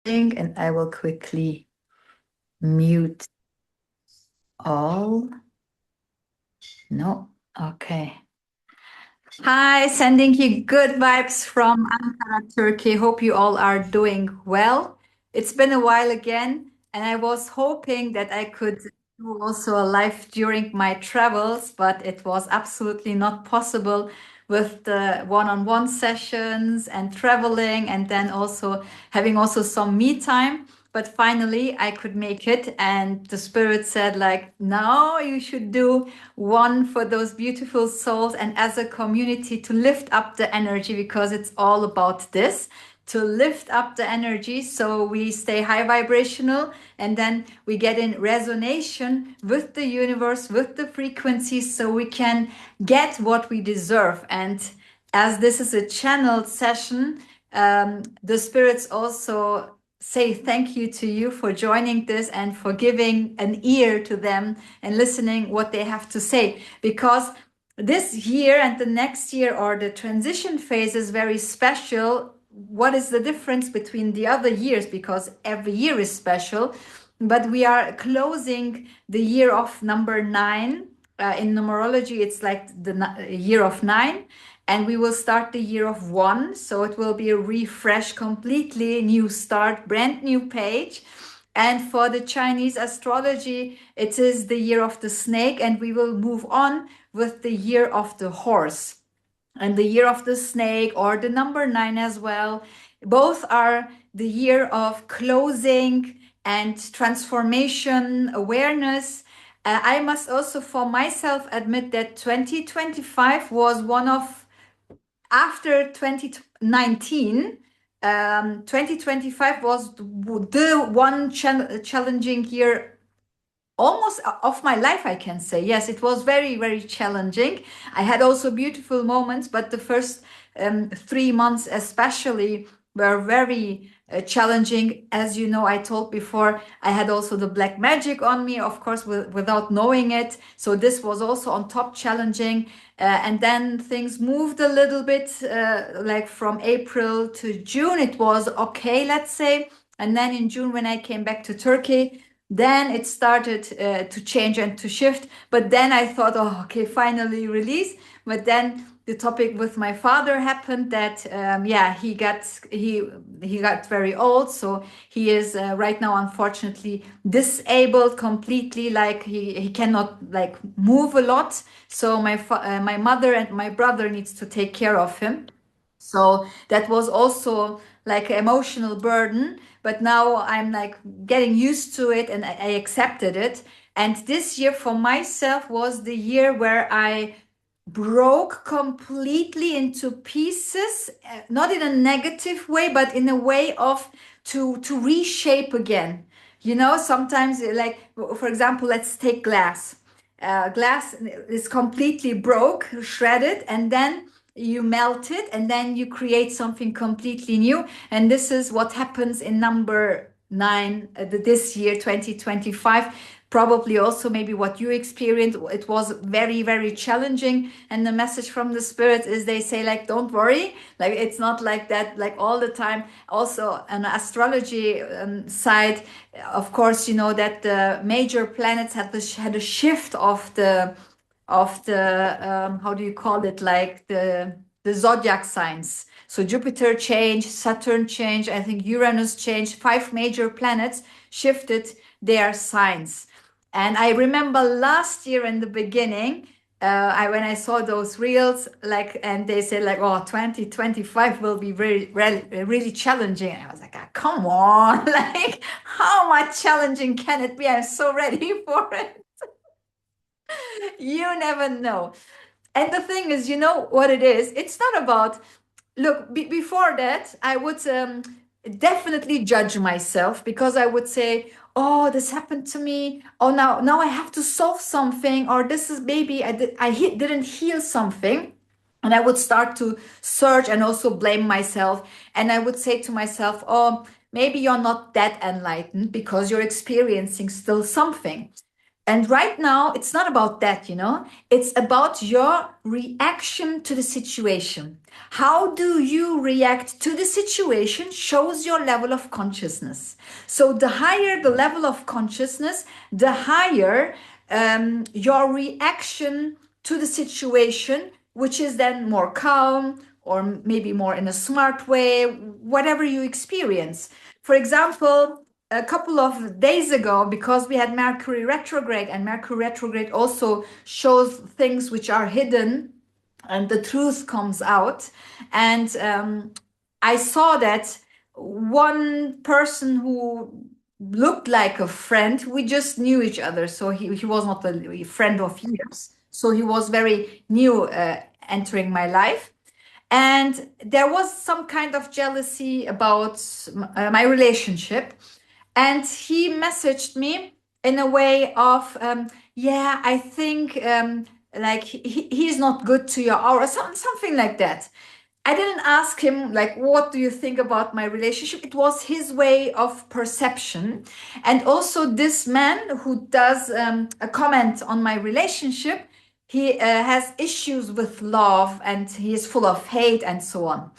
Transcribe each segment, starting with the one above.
And I will quickly mute all. No, okay. Hi, sending you good vibes from Ankara, Turkey. Hope you all are doing well. It's been a while again, and I was hoping that I could do also a live during my travels, but it was absolutely not possible with the one-on-one sessions and traveling, and then also having also some me time. But finally, I could make it, and the spirit said, like, no, you should do one for those beautiful souls and as a community to lift up the energy because it's all about this to lift up the energy so we stay high vibrational and then we get in resonation with the universe, with the frequencies, so we can get what we deserve. And as this is a channeled session, the spirits also say thank you to you for joining this and for giving an ear to them and listening what they have to say, because this year and the next year or the transition phase is very special. What is the difference between the other years? Because every year is special, but we are closing the year of number 9. In numerology it's like the year of 9, and we will start the year of 1, so it will be a refresh, completely new start, brand new page. And for the Chinese astrology, it is the year of the snake, and we will move on with the year of the horse. And the year of the snake, or the number 9 as well, both are the year of closing and transformation, awareness. I must also for myself admit that 2025 was one of, after 2019, 2025 was the one challenging year almost of my life, I can say. Yes, it was very, very challenging. I had also beautiful moments, but the first 3 months especially were very challenging. As you know, I told before, I had also the black magic on me, of course, without knowing it. So this was also on top challenging. And then things moved a little bit, like from April to June, it was okay, let's say. And then in June, when I came back to Turkey, then it started to change and to shift. But then I thought, oh, okay, finally release. But then the topic with my father happened that yeah, he got very old, so he is right now unfortunately disabled completely, like he cannot like move a lot. So my mother and my brother needs to take care of him. So that was also like an emotional burden, but now I'm like getting used to it and I accepted it. And this year for myself was the year where I broke completely into pieces, not in a negative way, but in a way of to reshape again. You know, sometimes like for example, let's take glass. Glass is completely broke, shredded, and then you melt it and then you create something completely new. And this is what happens in number 9 this year 2025. Probably also maybe what you experienced, it was very, very challenging. And the message from the spirits is they say like, don't worry, like it's not like that like all the time. Also an astrology side, of course, you know that the major planets had a shift of the how do you call it, like the zodiac signs. So Jupiter changed, Saturn changed, I think Uranus changed. 5 major planets shifted their signs. And I remember last year in the beginning, when I saw those reels, like, and they said like, oh, 2025 will be really challenging. And I was like, ah, come on, like, how much challenging can it be? I'm so ready for it. You never know. And the thing is, you know what it is? It's not about, look, before that, I would definitely judge myself because I would say, oh, this happened to me. Oh, now I have to solve something. Or this is maybe didn't heal something. And I would start to search and also blame myself. And I would say to myself, oh, maybe you're not that enlightened because you're experiencing still something. And right now, it's not about that, it's about your reaction to the situation. How do you react to the situation shows your level of consciousness. So, the higher the level of consciousness, the higher your reaction to the situation, which is then more calm or maybe more in a smart way, whatever you experience. For example, a couple of days ago, because we had Mercury retrograde, and Mercury retrograde also shows things which are hidden and the truth comes out. And I saw that one person who looked like a friend, we just knew each other. So he was not a friend of years. So he was very new entering my life. And there was some kind of jealousy about my relationship. And he messaged me in a way of, yeah, I think like he's not good to you, or something like that. I didn't ask him, like, what do you think about my relationship? It was his way of perception. And also, this man who does a comment on my relationship, he has issues with love and he is full of hate and so on.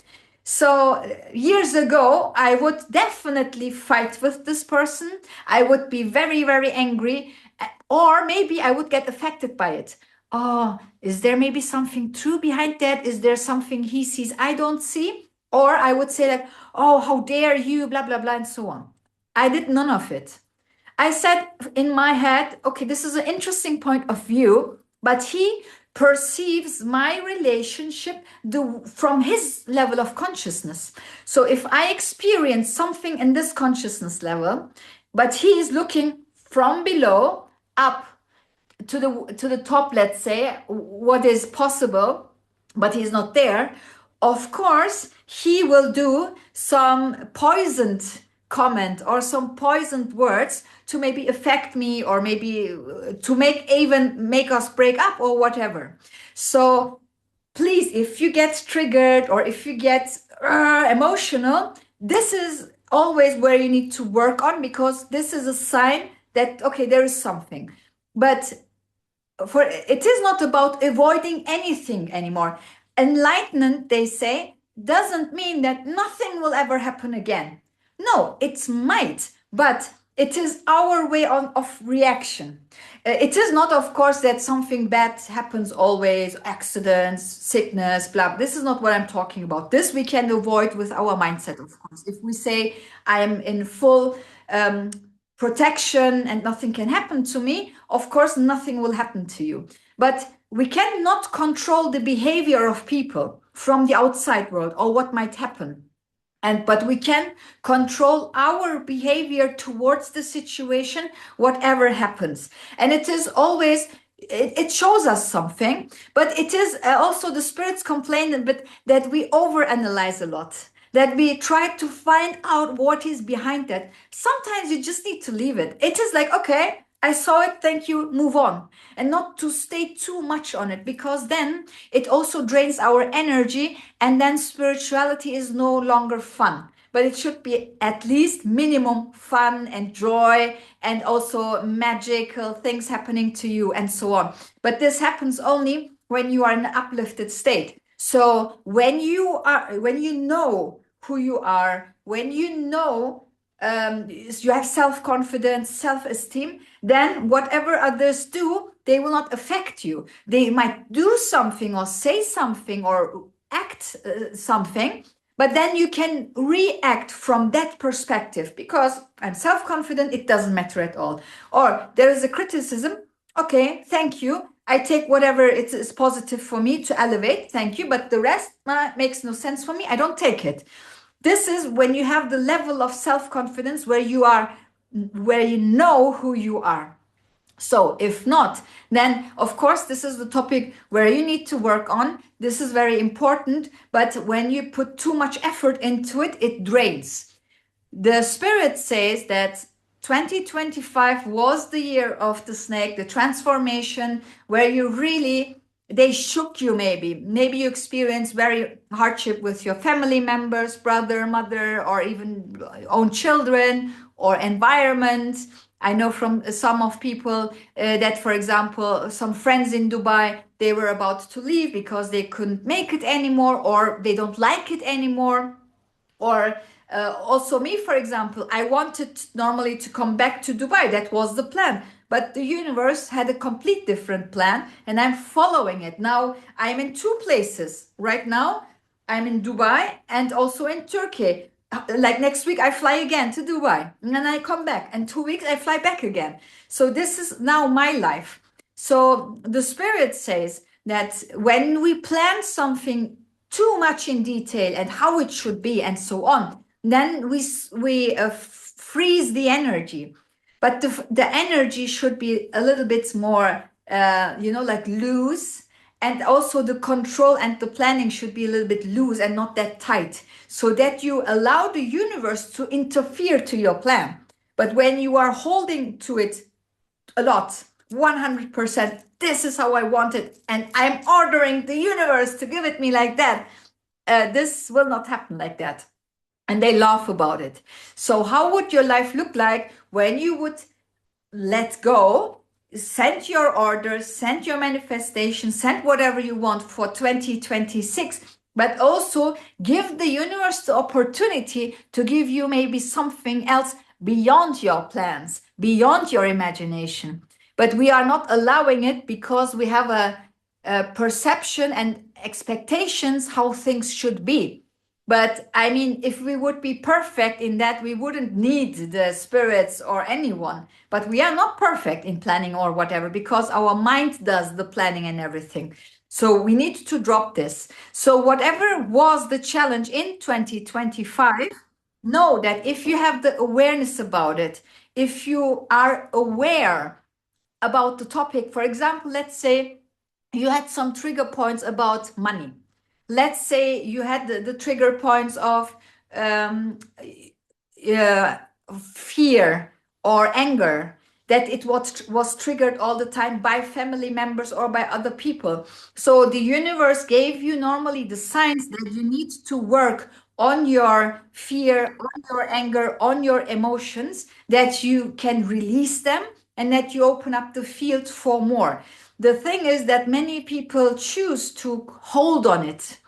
So years ago, I would definitely fight with this person. I would be very, very angry, or maybe I would get affected by it. Oh, is there maybe something true behind that? Is there something he sees I don't see? Or I would say like, oh, how dare you, blah, blah, blah, and so on. I did none of it. I said in my head, okay, this is an interesting point of view, but he perceives my relationship from his level of consciousness. So if I experience something in this consciousness level, but he is looking from below up to the top, let's say, what is possible, but he's not there, of course he will do some poisoned comment or some poisoned words to maybe affect me, or maybe to make us break up or whatever. So please, if you get triggered or if you get emotional, this is always where you need to work on, because this is a sign that okay, there is something. But for it is not about avoiding anything anymore. Enlightenment, they say, doesn't mean that nothing will ever happen again. No, it might, but it is our way of reaction. It is not, of course, that something bad happens always, accidents, sickness, blah. This is not what I'm talking about. This we can avoid with our mindset, of course. If we say, I am in full protection and nothing can happen to me, of course, nothing will happen to you. But we cannot control the behavior of people from the outside world or what might happen. But we can control our behavior towards the situation, whatever happens. And it is always, it shows us something, but it is also the spirits complain but that we overanalyze a lot, that we try to find out what is behind that. Sometimes you just need to leave it. It is like, okay, I saw it, thank you, move on. And not to stay too much on it, because then it also drains our energy, and then spirituality is no longer fun. But it should be at least minimum fun and joy, and also magical things happening to you and so on. But this happens only when you are in an uplifted state. So when you know who you are, when you know you have self-confidence, self-esteem, then whatever others do, they will not affect you. They might do something or say something or act something, but then you can react from that perspective, because I'm self-confident, it doesn't matter at all. Or there is a criticism, okay, thank you, I take whatever it is positive for me to elevate, thank you, but the rest makes no sense for me, I don't take it. This is when you have the level of self-confidence where you know who you are. So if not, then of course this is the topic where you need to work on. This is very important, but when you put too much effort into it, it drains. The spirit says that 2025 was the year of the snake, the transformation, where you really, they shook you. Maybe you experienced very hardship with your family members, brother, mother, or even own children or environment. I know from some of people that, for example, some friends in Dubai, they were about to leave because they couldn't make it anymore, or they don't like it anymore. Or also me, for example, I wanted normally to come back to Dubai. That was the plan. But the universe had a complete different plan, and I'm following it. Now I'm in two places. Right now, I'm in Dubai and also in Turkey. Like next week, I fly again to Dubai, and then I come back. And 2 weeks, I fly back again. So this is now my life. So the spirit says that when we plan something too much in detail and how it should be and so on, then we freeze the energy. But the energy should be a little bit more, like loose. And also the control and the planning should be a little bit loose and not that tight, so that you allow the universe to interfere to your plan. But when you are holding to it a lot, 100%, this is how I want it, and I'm ordering the universe to give it me like that, this will not happen like that. And they laugh about it. So how would your life look like when you would let go, send your orders, send your manifestation, send whatever you want for 2026, but also give the universe the opportunity to give you maybe something else beyond your plans, beyond your imagination. But we are not allowing it because we have a perception and expectations how things should be. But I mean, if we would be perfect in that, we wouldn't need the spirits or anyone. But we are not perfect in planning or whatever, because our mind does the planning and everything. So we need to drop this. So whatever was the challenge in 2025, know that if you have the awareness about it, if you are aware about the topic, for example, let's say you had some trigger points about money. Let's say you had the trigger points of fear or anger, that it was triggered all the time by family members or by other people. So the universe gave you normally the signs that you need to work on your fear, on your anger, on your emotions, that you can release them and that you open up the field for more. The thing is that many people choose to hold on it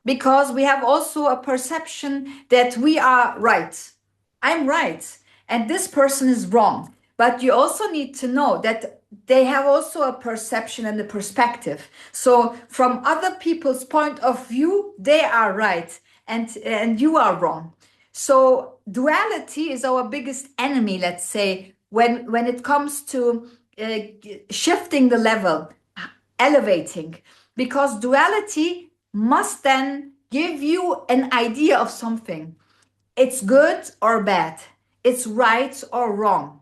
because we have also a perception that we are right. I'm right, and this person is wrong. But you also need to know that they have also a perception and a perspective. So from other people's point of view, they are right and you are wrong. So duality is our biggest enemy, let's say, when it comes to shifting the level, elevating, because duality must then give you an idea of something. It's good or bad, it's right or wrong.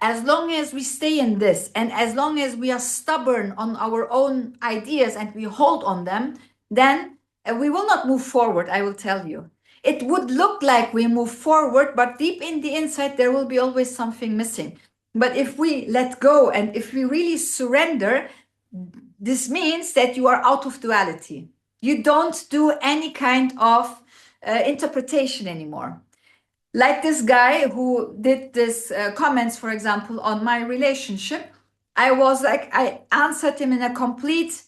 As long as we stay in this, and as long as we are stubborn on our own ideas and we hold on them, then we will not move forward, I will tell you. It would look like we move forward, but deep in the inside, there will be always something missing. But if we let go and if we really surrender, this means that you are out of duality. You don't do any kind of interpretation anymore. Like this guy who did this comments, for example, on my relationship, I was like, I answered him in a complete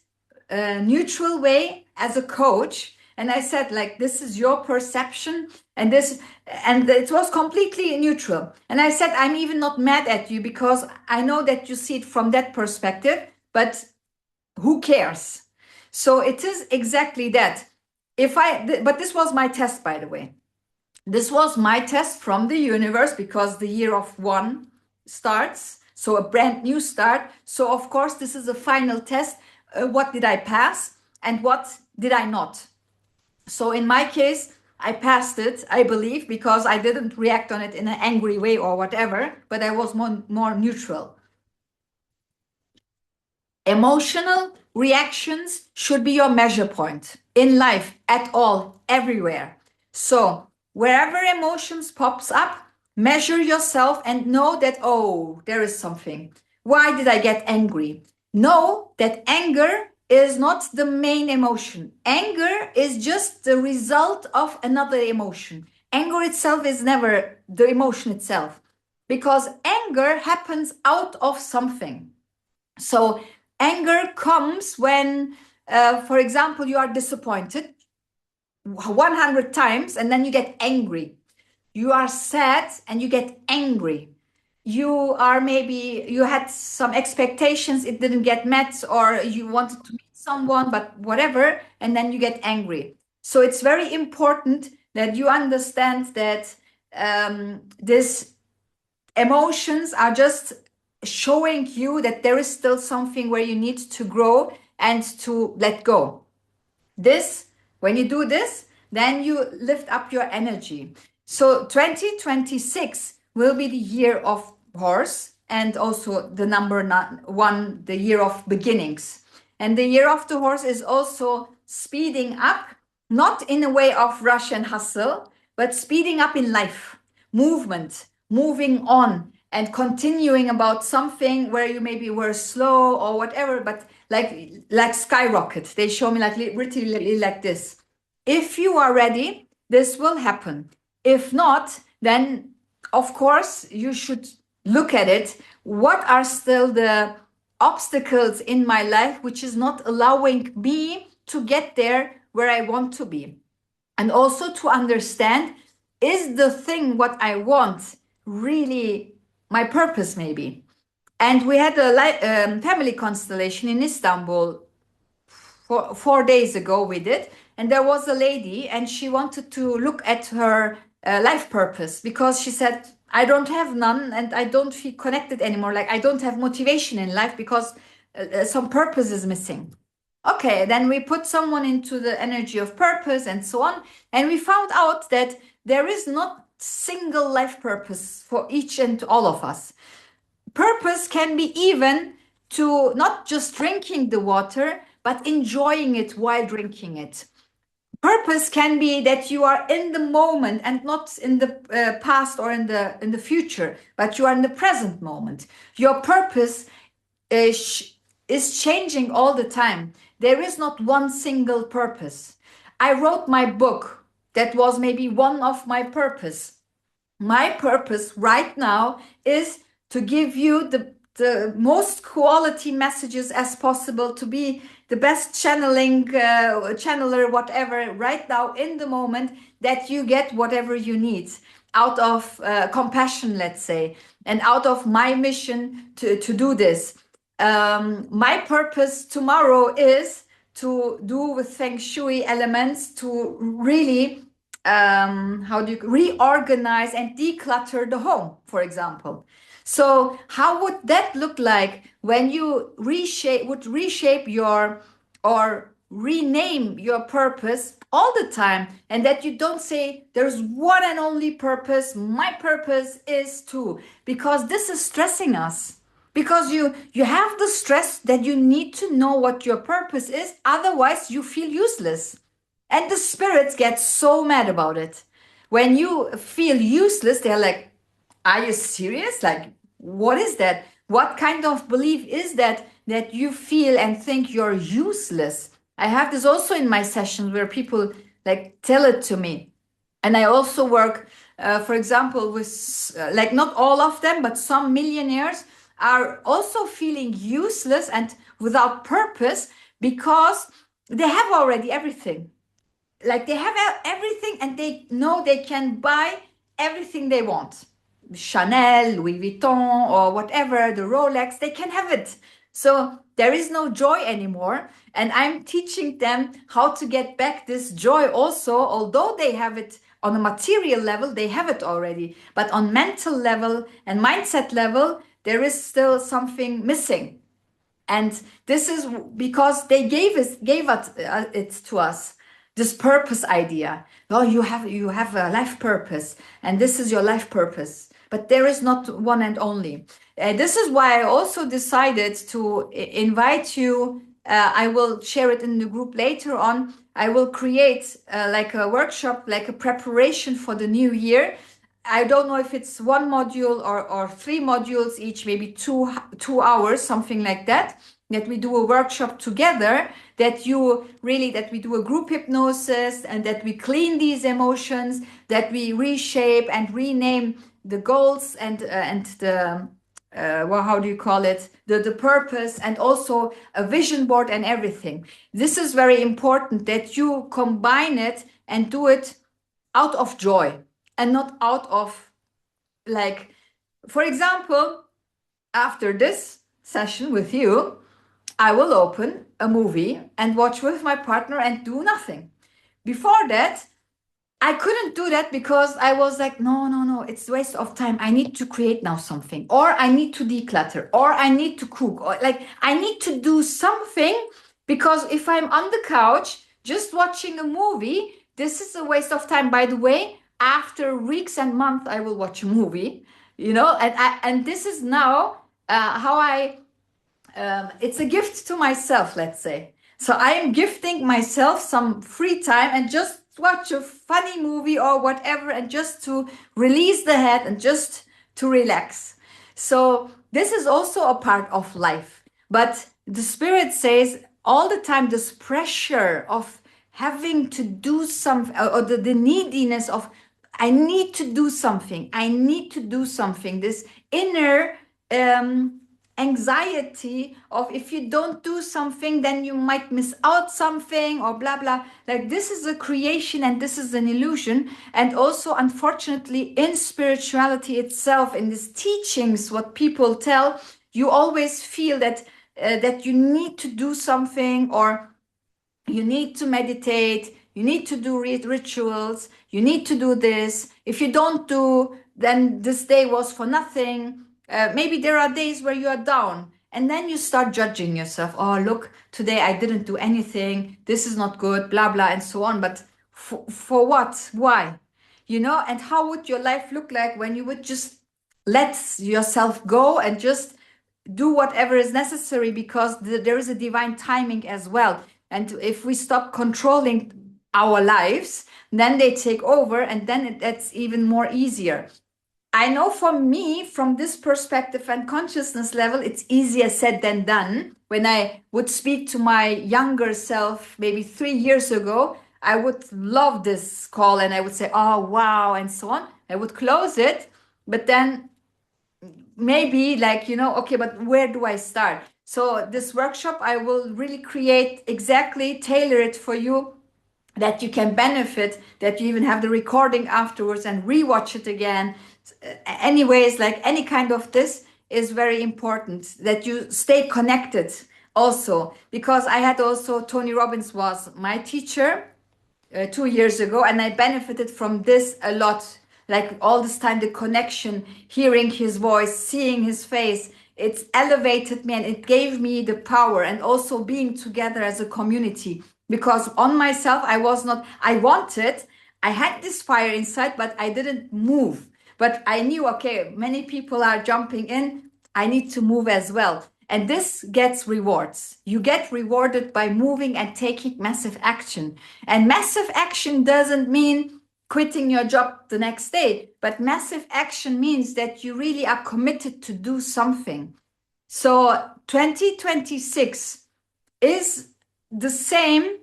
neutral way as a coach. And I said, like, this is your perception, and it was completely neutral. And I said, I'm even not mad at you because I know that you see it from that perspective, but who cares? So it is exactly that. But this was my test, by the way. This was my test from the universe, because the year of one starts, so a brand new start. So of course, this is a final test. What did I pass and what did I not? So in my case, I passed it, I believe, because I didn't react on it in an angry way or whatever, but I was more neutral. Emotional reactions should be your measure point in life, at all, everywhere. So wherever emotions pops up, measure yourself and know that, oh, there is something. Why did I get angry? Know that anger is not the main emotion. Anger is just the result of another emotion. Anger itself is never the emotion itself. because anger happens out of something. So anger comes when, for example, you are disappointed 100 times and then you get angry. You are sad and you get angry. You are maybe, you had some expectations, it didn't get met, or you wanted to meet someone, but whatever, and then you get angry. So it's very important that you understand that these emotions are just showing you that there is still something where you need to grow and to let go. This, when you do this, then you lift up your energy. So 2026 will be the year of horse, and also the number one, the year of beginnings. And the year of the horse is also speeding up, not in a way of rush and hustle, but speeding up in life, movement, moving on, and continuing about something where you maybe were slow or whatever, but like skyrocket. They show me like literally like this. If you are ready, this will happen. If not, then of course you should look at it. What are still the obstacles in my life which is not allowing me to get there where I want to be? And also to understand, is the thing what I want really my purpose maybe? And we had a family constellation in Istanbul 4 days ago we did, and there was a lady and she wanted to look at her life purpose, because she said, I don't have none and I don't feel connected anymore, like I don't have motivation in life because some purpose is missing. Okay, then we put someone into the energy of purpose and so on, and we found out that there is not single life purpose for each and all of us. Purpose can be even to not just drinking the water, but enjoying it while drinking it. Purpose can be that you are in the moment and not in the past or in the future, but you are in the present moment. Your purpose is changing all the time. There is not one single purpose. I wrote my book. That was maybe one of my purpose. My purpose right now is to give you the most quality messages as possible, to be the best channeler, whatever, right now in the moment, that you get whatever you need out of compassion, let's say, and out of my mission to do this. My purpose tomorrow is to do with Feng Shui elements to really how do you reorganize and declutter the home, for example. So how would that look like when you reshape your or rename your purpose all the time, and that you don't say there's one and only purpose, my purpose is to, because this is stressing us, because you have the stress that you need to know what your purpose is, otherwise you feel useless. And the spirits get so mad about it. When you feel useless, they're like, are you serious? Like, what is that? What kind of belief is that you feel and think you're useless? I have this also in my sessions where people like tell it to me. And I also work, for example, with like not all of them, but some millionaires are also feeling useless and without purpose because they have already everything. Like they have everything and they know they can buy everything they want. Chanel, Louis Vuitton, or whatever, the Rolex, they can have it. So there is no joy anymore. And I'm teaching them how to get back this joy also, although they have it on a material level, they have it already. But on mental level and mindset level, there is still something missing. And this is because they gave it to us, this purpose idea. Oh, you have a life purpose, and this is your life purpose. But there is not one and only. This is why I also decided to invite you. I will share it in the group later on. I will create like a workshop, like a preparation for the new year. I don't know if it's one module or 3 modules each, maybe 2 hours, something like that we do a workshop together, that we do a group hypnosis, and that we clean these emotions, that we reshape and rename the goals and the well, how do you call it? The purpose, and also a vision board and everything. This is very important that you combine it and do it out of joy and not out of, like, for example, after this session with you, I will open a movie and watch with my partner and do nothing. Before that, I couldn't do that because I was like, no, no, no, it's a waste of time. I need to create now something, or I need to declutter, or I need to cook, or like I need to do something, because if I'm on the couch just watching a movie, this is a waste of time. By the way, after weeks and months, I will watch a movie, and this is now how I it's a gift to myself, let's say. So I am gifting myself some free time and just watch a funny movie or whatever, and just to release the head and just to relax. So this is also a part of life. But the spirit says all the time this pressure of having to do something, or the neediness of, I need to do something. I need to do something. This inner anxiety of, if you don't do something then you might miss out something, or blah blah, like this is a creation and this is an illusion. And also, unfortunately, in spirituality itself, in these teachings, what people tell, you always feel that that you need to do something, or you need to meditate, you need to do rituals, you need to do this. If you don't do, then this day was for nothing. Maybe there are days where you are down, and then you start judging yourself. Oh, look, today I didn't do anything. This is not good, blah, blah, and so on. But for what? Why? And how would your life look like when you would just let yourself go and just do whatever is necessary, because there is a divine timing as well. And if we stop controlling our lives, then they take over, and then that's even more easier. I know for me, from this perspective and consciousness level, it's easier said than done. When I would speak to my younger self, maybe 3 years ago, I would love this call and I would say, oh, wow, and so on. I would close it, but then maybe, like, okay, but where do I start? So this workshop, I will really create, exactly tailor it for you, that you can benefit, that you even have the recording afterwards and rewatch it again. Anyways, like any kind of this is very important, that you stay connected also, because I had also, Tony Robbins was my teacher 2 years ago, and I benefited from this a lot. Like all this time, the connection, hearing his voice, seeing his face, it's elevated me and it gave me the power, and also being together as a community. Because on myself, I wanted, I had this fire inside, but I didn't move. But I knew, okay, many people are jumping in, I need to move as well. And this gets rewards. You get rewarded by moving and taking massive action. And massive action doesn't mean quitting your job the next day, but massive action means that you really are committed to do something. So 2026 is the same,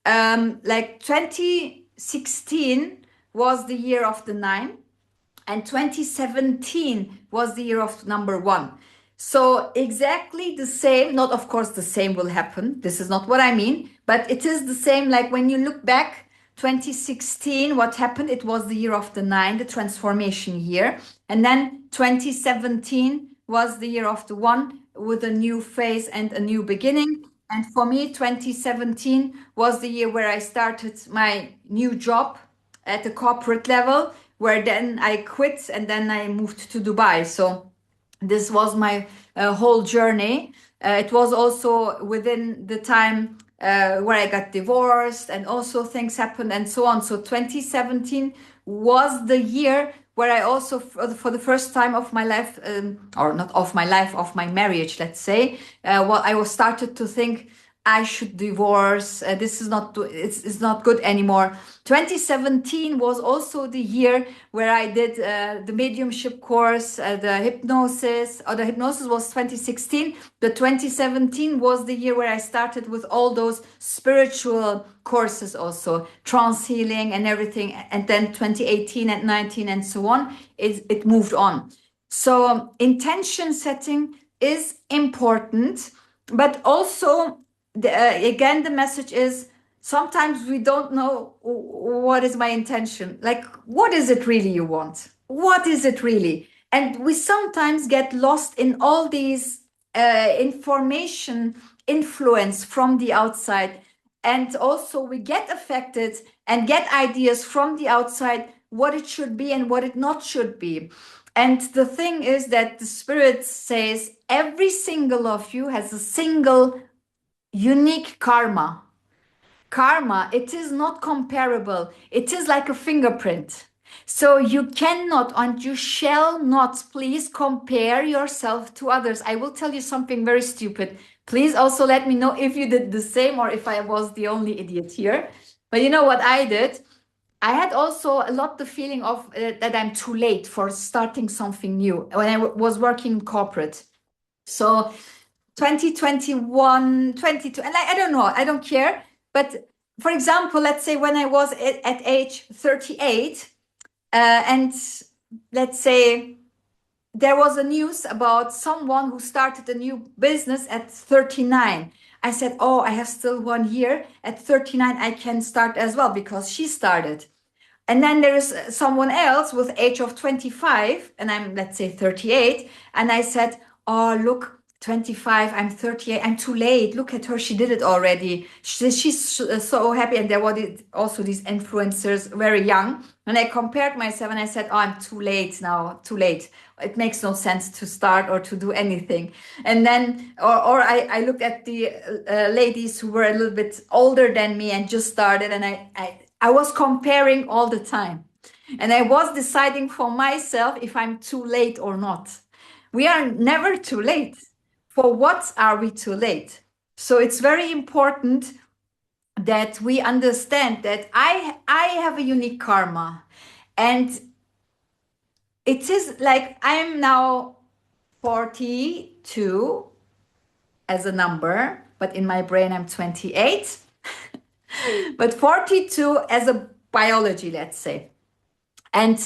like 2016 was the year of the 9, and 2017 was the year of number 1. So exactly the same, not of course the same will happen. This is not what I mean, but it is the same. Like when you look back, 2016, what happened? It was the year of the 9, the transformation year. And then 2017 was the year of the 1, with a new phase and a new beginning. And for me, 2017 was the year where I started my new job at the corporate level, where then I quit and then I moved to Dubai. So this was my whole journey. It was also within the time where I got divorced, and also things happened and so on. So 2017 was the year where I also, for the first time of my life, or not of my life, of my marriage, let's say, I was started to think, I should divorce. This is not, it's not good anymore. 2017 was also the year where I did the mediumship course, the hypnosis, or the hypnosis was 2016. The 2017 was the year where I started with all those spiritual courses also, trance healing and everything. And then 2018 and 19 and so on, it moved on. So intention setting is important, but also again, the message is sometimes we don't know what is my intention. Like, what is it really you want? What is it really? And we sometimes get lost in all these information influence from the outside. And also we get affected and get ideas from the outside what it should be and what it not should be. And the thing is that the spirit says every single of you has a single unique karma. Karma, it is not comparable. It is like a fingerprint. So you cannot and you shall not please compare yourself to others. I will tell you something very stupid. Please also let me know if you did the same or if I was the only idiot here. But you know what I did? I had also a lot the feeling of that I'm too late for starting something new when I was working in corporate. So 2021, 22, and I don't know, I don't care. But for example, let's say when I was at age 38, and let's say there was a news about someone who started a new business at 39. I said, oh, I have still 1 year. At 39, I can start as well because she started. And then there is someone else with age of 25, and I'm, let's say, 38. And I said, oh, look, 25, I'm 38, I'm too late. Look at her, she did it already. She's so happy. And there were also these influencers, very young. And I compared myself and I said, oh, I'm too late now, too late. It makes no sense to start or to do anything. And then, or I looked at the ladies who were a little bit older than me and just started, and I was comparing all the time. And I was deciding for myself if I'm too late or not. We are never too late. For what are we too late? So it's very important that we understand that I have a unique karma. And it is like I'm now 42 as a number, but in my brain I'm 28. But 42 as a biology, let's say. And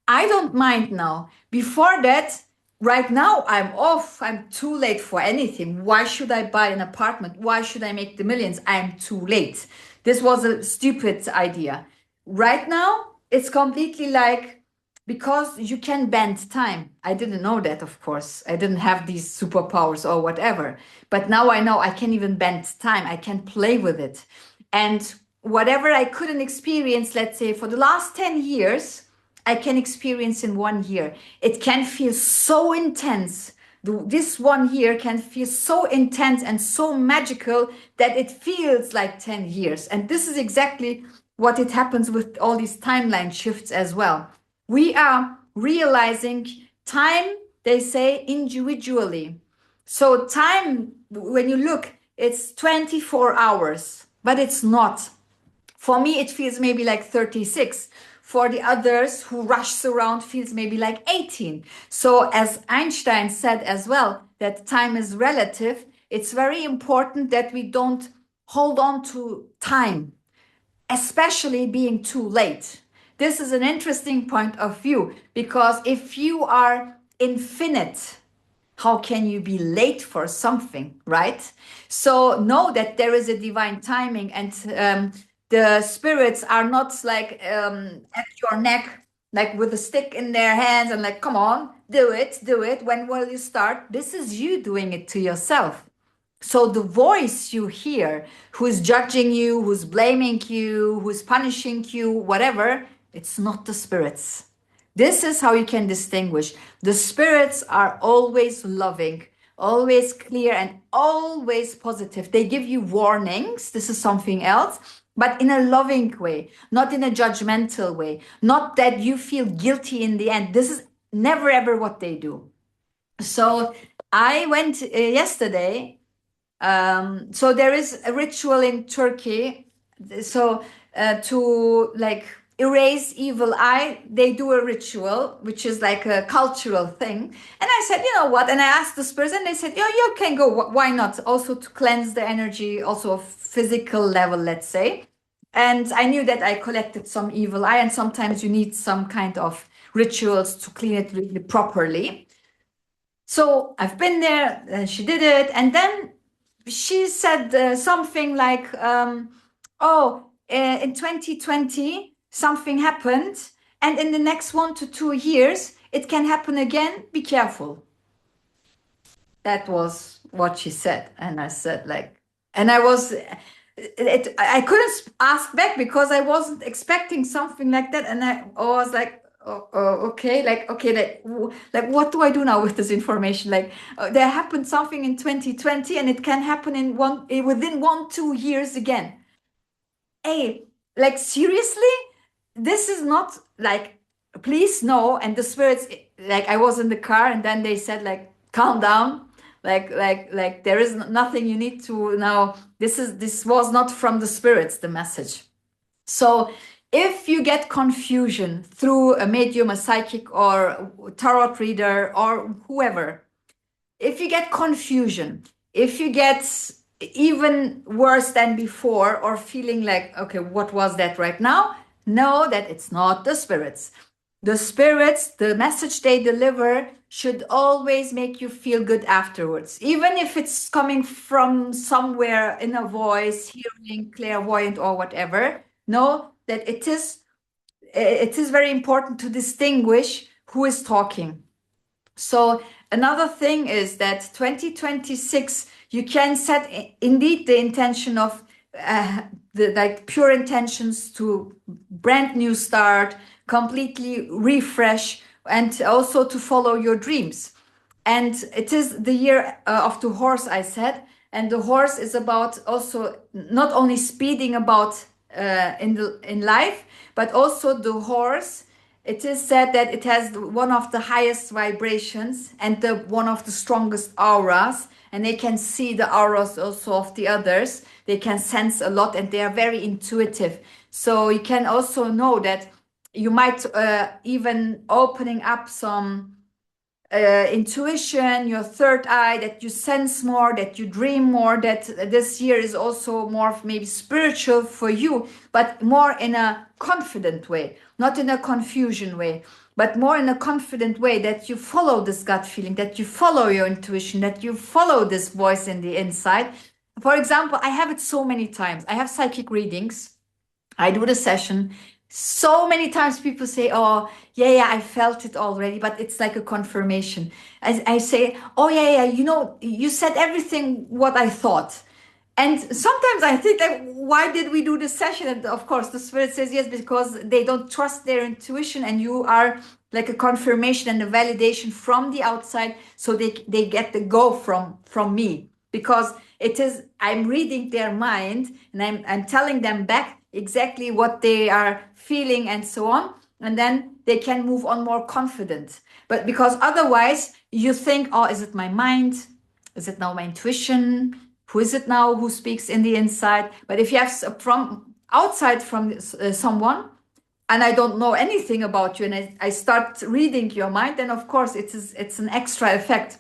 I don't mind now. Before that, right now I'm off. I'm too late for anything. Why should I buy an apartment? Why should I make the millions? I'm too late. This was a stupid idea. Right now, it's completely like, because you can bend time. I didn't know that, of course. I didn't have these superpowers or whatever. But now I know I can even bend time. I can play with it. And whatever I couldn't experience, let's say, for the last 10 years, I can experience in 1 year. It can feel so intense. This 1 year can feel so intense and so magical that it feels like 10 years. And this is exactly what it happens with all these timeline shifts as well. We are realizing time, they say, individually. So time, when you look, it's 24 hours, but it's not. For me, it feels maybe like 36. For the others who rush around, feels maybe like 18. So as Einstein said as well, that time is relative. It's very important that we don't hold on to time, especially being too late. This is an interesting point of view, because if you are infinite, how can you be late for something, right? So know that there is a divine timing, and the spirits are not like at your neck, like with a stick in their hands and like, come on, do it, do it. When will you start? This is you doing it to yourself. So the voice you hear, who's judging you, who's blaming you, who's punishing you, whatever, it's not the spirits. This is how you can distinguish. The spirits are always loving, always clear, and always positive. They give you warnings. This is something else, but in a loving way, not in a judgmental way, not that you feel guilty in the end. This is never ever what they do. So I went yesterday So there is a ritual in Turkey. So to like erase evil eye, they do a ritual, which is like a cultural thing. And I said, you know what? And I asked this person, they said, yeah, you can go. Why not? Also to cleanse the energy, also of physical level, let's say. And I knew that I collected some evil eye, and sometimes you need some kind of rituals to clean it really properly. So I've been there, and she did it, and then she said something like, "Oh, in 2020 something happened, and in the next 1 to 2 years it can happen again. Be careful." That was what she said, and I said like, and I was. I couldn't ask back because I wasn't expecting something like that, and I was like, okay, like okay, like what do I do now with this information? Like there happened something in 2020, and it can happen in within 1 2 years again. Hey, like seriously, this is not like please no. And the spirits, like I was in the car, and then they said like calm down, like there is nothing you need to now. This was not from the spirits, the message. So if you get confusion through a medium, a psychic, or tarot reader, or whoever, if you get confusion, if you get even worse than before, or feeling like, okay, what was that right now? Know that it's not the spirits. The spirits, the message they deliver should always make you feel good afterwards, even if it's coming from somewhere in a voice, hearing, clairvoyant, or whatever. Know that it is very important to distinguish who is talking. So another thing is that 2026, you can set indeed the intention of the like pure intentions to brand new start, completely refresh, and also to follow your dreams. And it is the year of the horse, I said, and the horse is about also not only speeding about in life, but also the horse. It is said that it has one of the highest vibrations and one of the strongest auras, and they can see the auras also of the others. They can sense a lot, and they are very intuitive. So you can also know that you might even opening up some intuition, your third eye, that you sense more, that you dream more, that this year is also more maybe spiritual for you, but more in a confident way, not in a confusion way, but more in a confident way, that you follow this gut feeling, that you follow your intuition, that you follow this voice in the inside. For example, I have it so many times. I have psychic readings. I do the session. So many times people say, oh, yeah, I felt it already, but it's like a confirmation. I say, oh, yeah, you said everything what I thought. And sometimes I think, like, why did we do this session? And of course, the spirit says yes, because they don't trust their intuition, and you are like a confirmation and a validation from the outside, so they get the go from me, because it is I'm reading their mind, and I'm telling them back exactly what they are feeling and so on, and then they can move on more confident. But because otherwise you think, oh, is it my mind? Is it now my intuition? Who is it now who speaks in the inside? But if you have from outside from someone, and I don't know anything about you, and I start reading your mind, then of course it's an extra effect.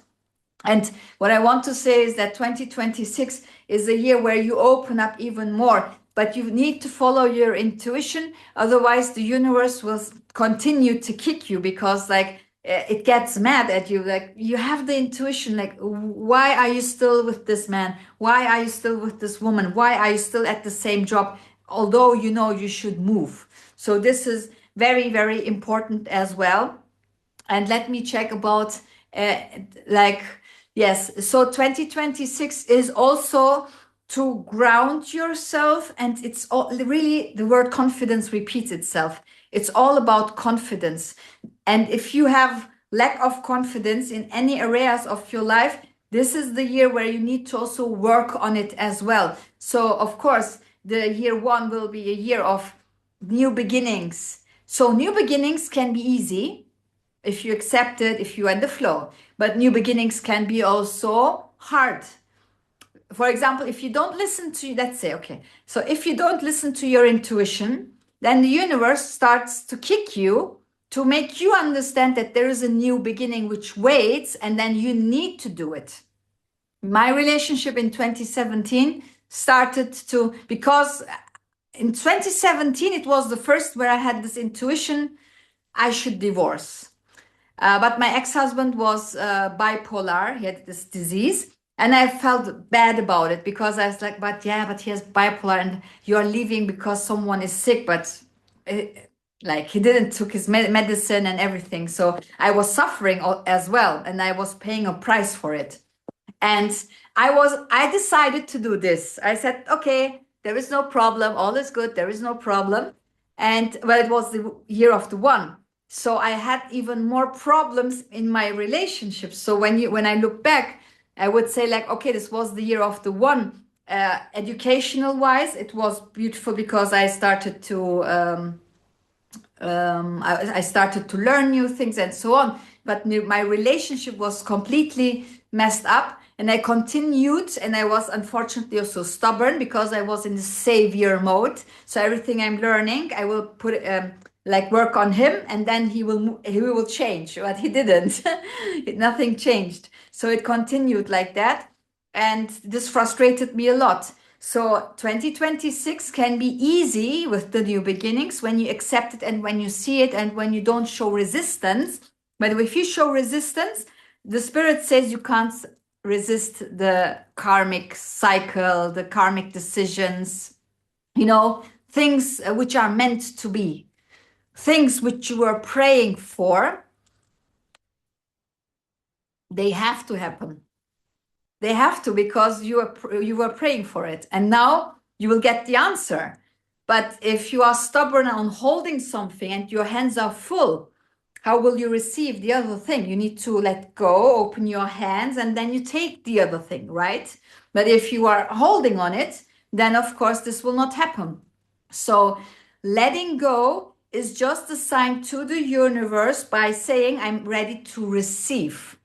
And what I want to say is that 2026 is a year where you open up even more, but you need to follow your intuition. Otherwise, the universe will continue to kick you, because like it gets mad at you. Like you have the intuition, like, why are you still with this man? Why are you still with this woman? Why are you still at the same job? Although you know you should move. So this is very, very important as well. And let me check about uh, like, yes, so 2026 is also to ground yourself, and it's all really, the word confidence repeats itself. It's all about confidence. And if you have lack of confidence in any areas of your life, this is the year where you need to also work on it as well. So of course, the year one will be a year of new beginnings. So new beginnings can be easy if you accept it, if you are in the flow. But new beginnings can be also hard. for example, if you don't listen to, let's say, okay, so if you don't listen to your intuition, then the universe starts to kick you to make you understand that there is a new beginning which waits, and then you need to do it. My relationship in 2017 started to, because in 2017 it was the first where I had this intuition I should divorce. But my ex-husband was bipolar. He had this disease. And I felt bad about it because I was like, but yeah, but he has bipolar and you're leaving because someone is sick. But like he didn't took his medicine and everything. So I was suffering as well. And I was paying a price for it. And I decided to do this. I said, okay, there is no problem. All is good. There is no problem. And well, it was the year of the one. So I had even more problems in my relationships. So when I look back, I would say like, okay, this was the year of the one. Educational wise, it was beautiful because I started to I started to learn new things and so on. But my relationship was completely messed up. And I continued, and I was unfortunately also stubborn because I was in the savior mode. So everything I'm learning, I will put like work on him, and then he will change. But he didn't. Nothing changed. So it continued like that, and this frustrated me a lot. So 2026 can be easy with the new beginnings when you accept it and when you see it and when you don't show resistance. But if you show resistance, the spirit says you can't resist the karmic cycle, the karmic decisions, things which are meant to be, things which you are praying for, they have to happen. They have to, because you were praying for it, and now you will get the answer. But if you are stubborn on holding something and your hands are full, how will you receive the other thing? You need to let go, open your hands, and then you take the other thing, right? But if you are holding on it, then of course this will not happen. So letting go is just a sign to the universe by saying, I'm ready to receive.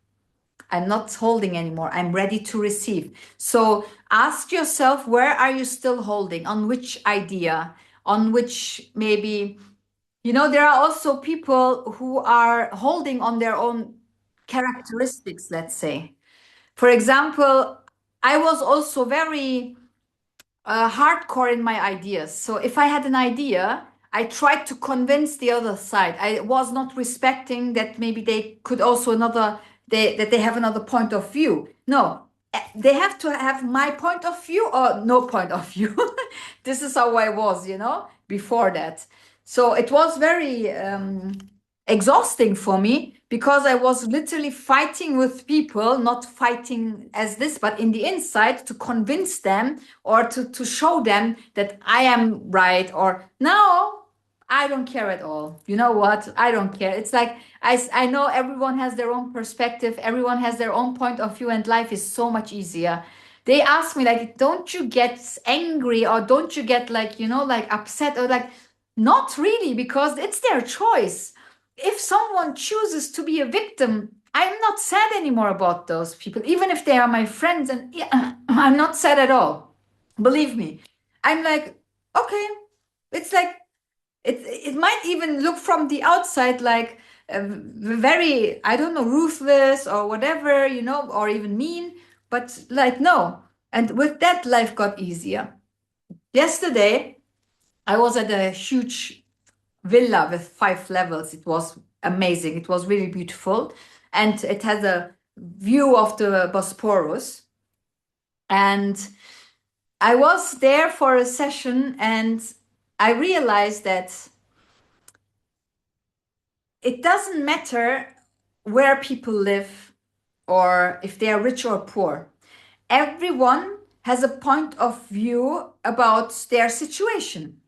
I'm not holding anymore. I'm ready to receive. So ask yourself, where are you still holding? On which idea? On which maybe, there are also people who are holding on their own characteristics, let's say. For example, I was also very hardcore in my ideas. So if I had an idea, I tried to convince the other side. I was not respecting that maybe they could also that they have another point of view. No, they have to have my point of view or no point of view. This is how I was, before that. So it was very exhausting for me because I was literally fighting with people, not fighting as this, but in the inside to convince them or to show them that I am right, or no, I don't care at all. You know what? I don't care. It's like I know everyone has their own perspective, everyone has their own point of view, and life is so much easier. They ask me like, don't you get angry, or don't you get like, like upset, or like, not really, because it's their choice. If someone chooses to be a victim, I'm not sad anymore about those people, even if they are my friends, and yeah, I'm not sad at all. Believe me. I'm like, okay, it's like it might even look from the outside like very, I don't know, ruthless or whatever, or even mean, but like, no. And with that, life got easier. Yesterday, I was at a huge villa with 5 levels. It was amazing. It was really beautiful. And it has a view of the Bosporus. And I was there for a session, and I realized that it doesn't matter where people live or if they are rich or poor. Everyone has a point of view about their situation.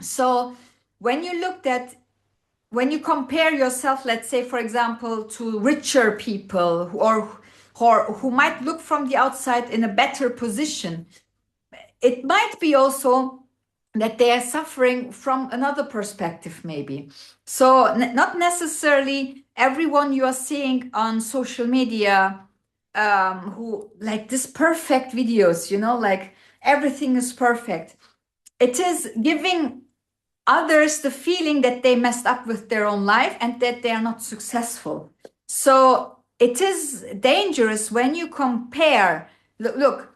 So when you compare yourself, let's say, for example, to richer people or who might look from the outside in a better position, it might be also that they are suffering from another perspective, maybe. So not necessarily everyone you are seeing on social media who like this perfect videos, like everything is perfect. It is giving others the feeling that they messed up with their own life and that they are not successful. So it is dangerous when you compare. Look,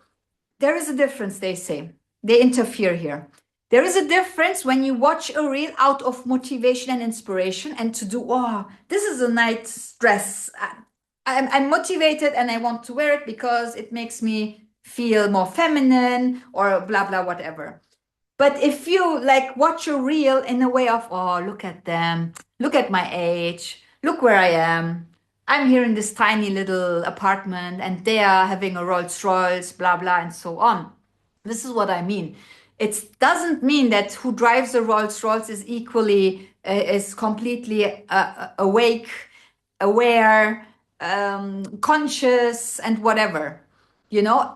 there is a difference, they say. They interfere here. There is a difference when you watch a reel out of motivation and inspiration and to do, oh, this is a nice dress. I'm motivated and I want to wear it because it makes me feel more feminine or blah, blah, whatever. But if you like watch a reel in a way of, oh, look at them, look at my age, look where I am. I'm here in this tiny little apartment and they are having a Rolls Royce, blah, blah, and so on. This is what I mean. It doesn't mean that who drives a Rolls Royce is equally, is completely awake, aware, conscious, and whatever.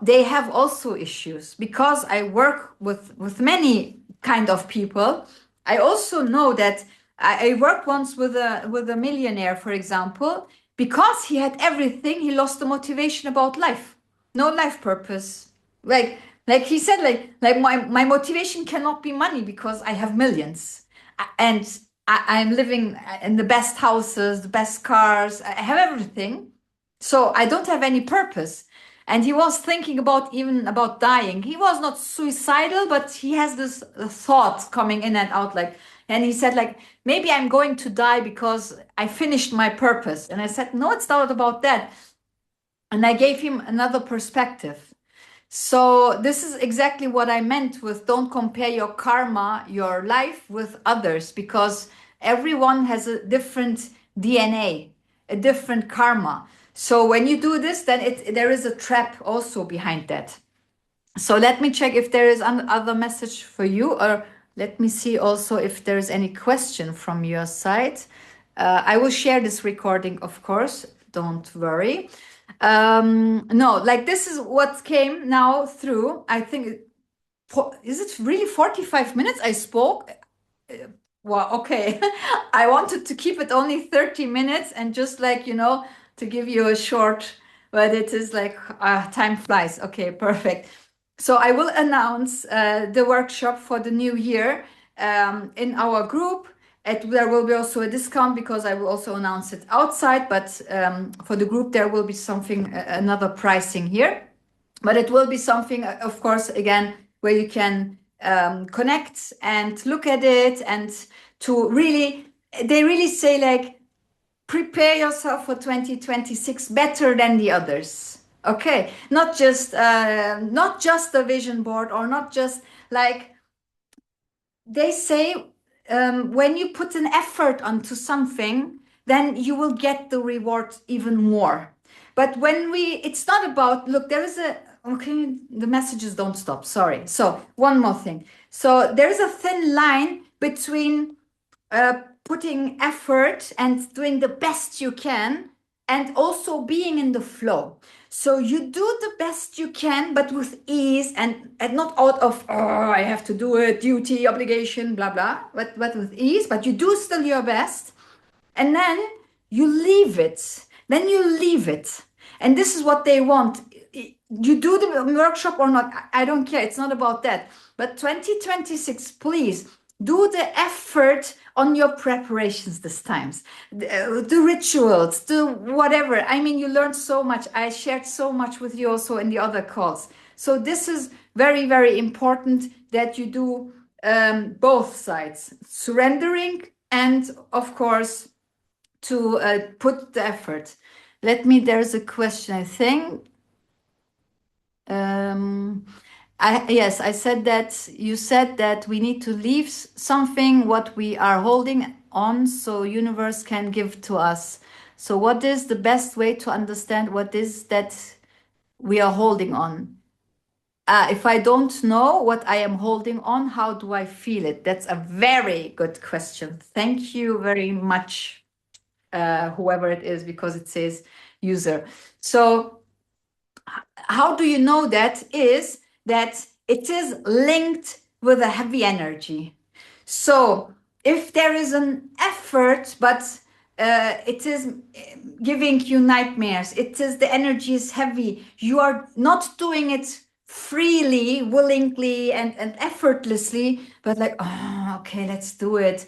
They have also issues because I work with many kind of people. I also know that I worked once with a millionaire, for example, because he had everything, he lost the motivation about life. No life purpose. Like he said, like my motivation cannot be money because I have millions. And I'm living in the best houses, the best cars, I have everything. So I don't have any purpose. And he was thinking about even about dying. He was not suicidal, but he has this thought coming in and out like, and he said like, maybe I'm going to die because I finished my purpose. And I said, no, it's not about that. And I gave him another perspective. So this is exactly what I meant with don't compare your karma, your life with others, because everyone has a different DNA, a different karma. So when you do this, then there is a trap also behind that. So let me check if there is another message for you, or let me see also if there is any question from your side. I will share this recording, of course. Don't worry. No, like this is what came now through. I think, is it really 45 minutes I spoke? Well, okay. I wanted to keep it only 30 minutes and just like, to give you a short, but it is like time flies. Okay, perfect. So I will announce the workshop for the new year in our group. There will be also a discount because I will also announce it outside, but for the group, there will be something, another pricing here. But it will be something, of course, again, where you can connect and look at it and to really, they really say like, prepare yourself for 2026 better than the others. Okay, not just a vision board or not just like they say, when you put an effort onto something, then you will get the reward even more. But it's not about, look, okay, the messages don't stop. Sorry. So one more thing. So there is a thin line between putting effort and doing the best you can and also being in the flow. So you do the best you can, but with ease and not out of, oh, I have to do it, duty, obligation, blah, blah, but with ease, but you do still your best. And then you leave it. Then you leave it. And this is what they want. You do the workshop or not, I don't care. It's not about that. But 2026, please do the effort on your preparations this times, the rituals, the whatever. I mean, you learned so much. I shared so much with you also in the other calls. So this is very, very important that you do both sides, surrendering and, of course, to put the effort. There's a question, I think. Yes, I said that you said that we need to leave something what we are holding on so universe can give to us. So what is the best way to understand what is that we are holding on? If I don't know what I am holding on, how do I feel it? That's a very good question. Thank you very much, whoever it is, because it says user. So how do you know that is that it is linked with a heavy energy. So if there is an effort, but It is giving you nightmares. It is the energy is heavy. You are not doing it freely, willingly, and effortlessly, but like, oh, okay, let's do it.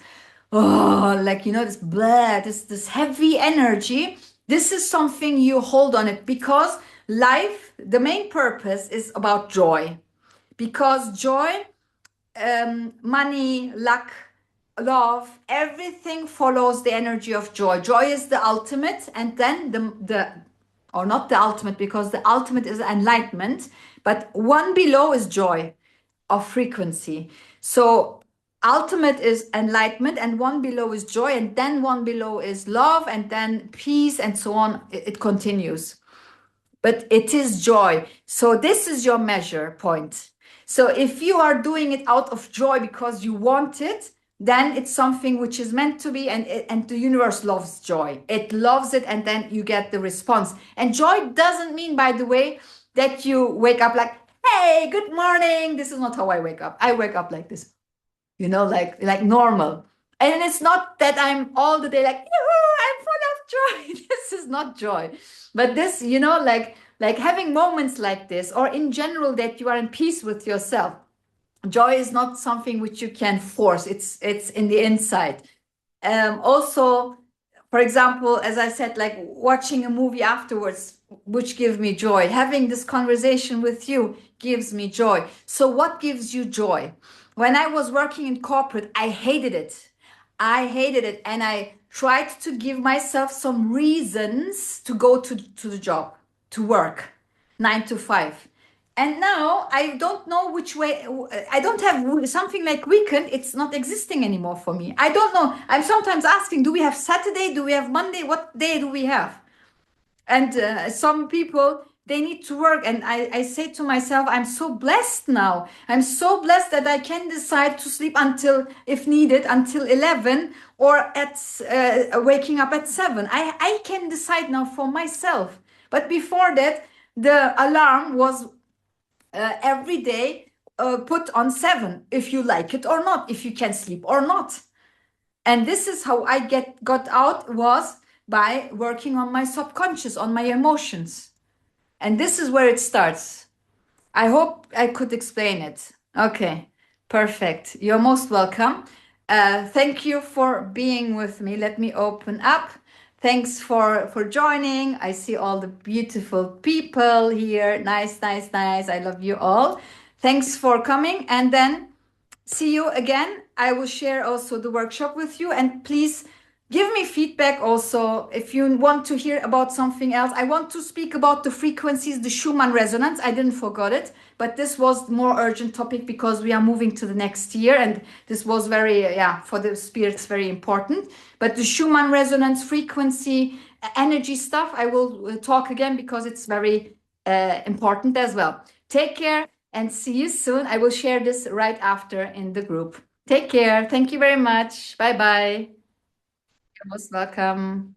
Oh, like this blah, this heavy energy. This is something you hold on it because life, the main purpose is about joy. Because joy, money, luck, love, everything follows the energy of joy. Joy is the ultimate, and then the or not the ultimate, because the ultimate is enlightenment, but one below is joy of frequency. So ultimate is enlightenment, and one below is joy, and then one below is love, and then peace, and so on. It continues, but it is joy. So this is your measure point. So if you are doing it out of joy because you want it, then it's something which is meant to be, and the universe loves joy. It loves it, and then you get the response. And joy doesn't mean, by the way, that you wake up like, hey, good morning. This is not how I wake up. I wake up like this, like normal. And it's not that I'm all the day like, I'm full of joy. This is not joy. But this, like having moments like this, or in general, that you are in peace with yourself. Joy is not something which you can force. It's in the inside. Also, for example, as I said, like watching a movie afterwards, which gives me joy. Having this conversation with you gives me joy. So what gives you joy? When I was working in corporate, I hated it. I hated it. And I tried to give myself some reasons to go to the job, to work, 9 to 5. And now I don't know which way. I don't have something like weekend. It's not existing anymore for me. I don't know. I'm sometimes asking, do we have Saturday? Do we have Monday? What day do we have? And some people, they need to work. And I say to myself, I'm so blessed now. I'm so blessed that I can decide to sleep until, if needed, until 11, or at waking up at 7. I can decide now for myself. But before that, the alarm was every day put on 7, if you like it or not, if you can sleep or not. And this is how I got out, was by working on my subconscious, on my emotions. And this is where it starts. I hope I could explain it. Okay, perfect. You're most welcome. Thank you for being with me. Let me open up. Thanks for joining. I see all the beautiful people here. Nice, nice, nice. I love you all. Thanks for coming. And then see you again. I will share also the workshop with you, and please give me feedback also if you want to hear about something else. I want to speak about the frequencies, the Schumann resonance. I didn't forget it, but this was more urgent topic because we are moving to the next year, and this was very, for the spirits, very important. But the Schumann resonance frequency, energy stuff, I will talk again because it's very important as well. Take care and see you soon. I will share this right after in the group. Take care. Thank you very much. Bye bye. You're most welcome.